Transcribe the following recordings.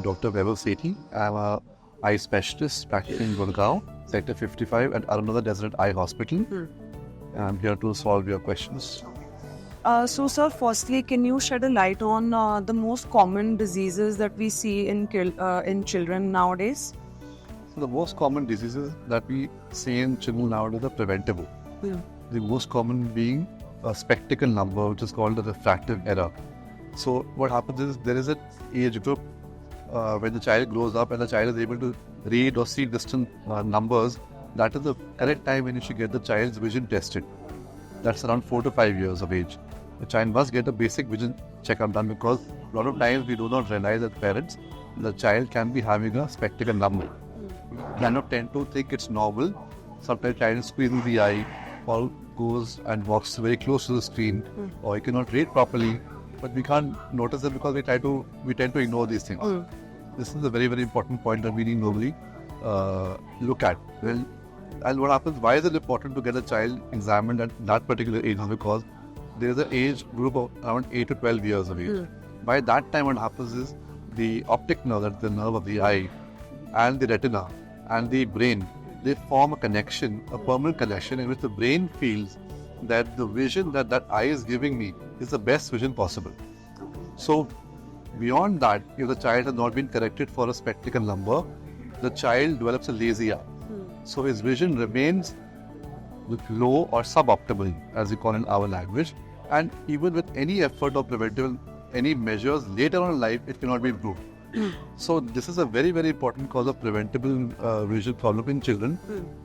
Dr. Vaibhav Sethi. I'm a eye specialist practicing in Gurgaon, Sector 55 at Arunada Desert Eye Hospital. I'm here to solve your questions. So, sir, firstly, can you shed a light on the most common diseases that we see in children nowadays? So the most common diseases that we see in children nowadays are preventable. The most common being a spectacle number, which is called the refractive error. So what happens is there is an age group when the child grows up and the child is able to read or see distant numbers. That is the correct time when you should get the child's vision tested. That's around 4 to 5 years of age. The child must get a basic vision checkup done because a lot of times we do not realize as parents the child can be having a spectacle number. They not tend to think it's normal. Sometimes child is squeezing the eye or goes and walks very close to the screen or he cannot read properly. But we can't notice it because we tend to ignore these things. This is a very, very important point that we need normally look at. Well, and what happens, why is it important to get a child examined at that particular age? Because there is an age group of around 8 to 12 years of age. By that time, what happens is the optic nerve, that's the nerve of the eye, and the retina and the brain, they form a connection, a permanent connection in which the brain feels that the vision that that eye is giving me is the best vision possible. So beyond that, if the child has not been corrected for a spectacle number, the child develops a lazy eye. So his vision remains low or suboptimal, as we call in our language. And even with any effort or preventive, any measures later on in life, it cannot be improved. So this is a very, very important cause of preventable vision problem in children.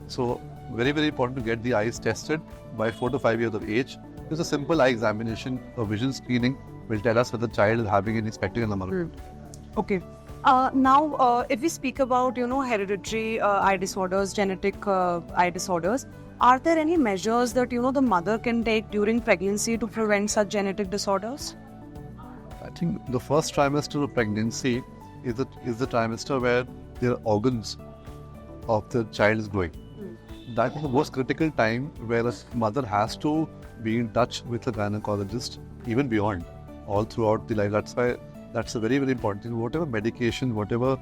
So very, very important to get the eyes tested by 4 to 5 years of age. Just a simple eye examination or vision screening will tell us whether the child is having any spectacle number. Okay. Now, if we speak about, hereditary eye disorders, genetic eye disorders, are there any measures that, the mother can take during pregnancy to prevent such genetic disorders? I think the first trimester of pregnancy is the trimester where their organs of the child is growing. That is the most critical time where a mother has to be in touch with a gynecologist, even beyond, all throughout the life. That's why that's a very, very important thing. Whatever medication, whatever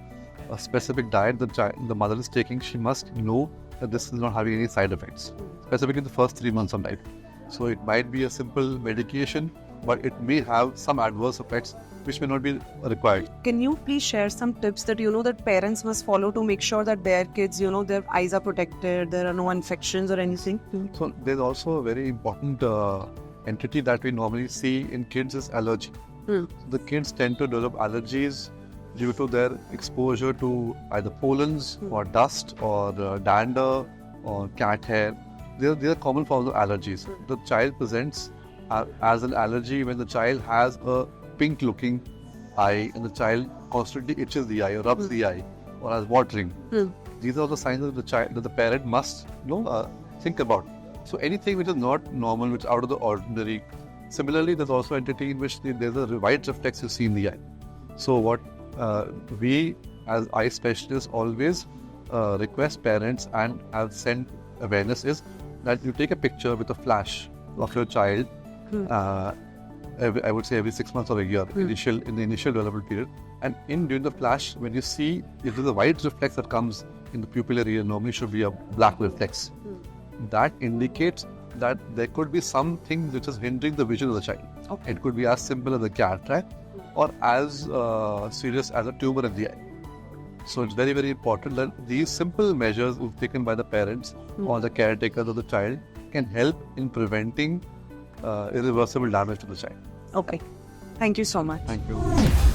a specific diet the mother is taking, she must know that this is not having any side effects, specifically in the first 3 months of life. So it might be a simple medication, but it may have some adverse effects which may not be required. Can you please share some tips that that parents must follow to make sure that their kids, their eyes are protected, there are no infections or anything? So there's also a very important entity that we normally see in kids is allergy. The kids tend to develop allergies due to their exposure to either pollens or dust or dander or cat hair. These are common forms of allergies. The child presents as an allergy when the child has a pink looking eye and the child constantly itches the eye or rubs the eye or has watering. These are the signs that the parent must think about. So anything which is not normal, which is out of the ordinary. Similarly, there's also entity in which there's a white reflex you see in the eye. So what we as eye specialists always request parents and have sent awareness is that you take a picture with a flash of your child. I would say every 6 months or a year, in the initial development period. And during the flash, when you see if there's a white reflex that comes in the pupillary area, normally should be a black reflex. That indicates that there could be something which is hindering the vision of the child. Okay. It could be as simple as a cataract or as serious as a tumor in the eye. So it's very, very important that these simple measures taken by the parents or the caretakers of the child can help in preventing irreversible damage to the child. Okay. Thank you so much. Thank you.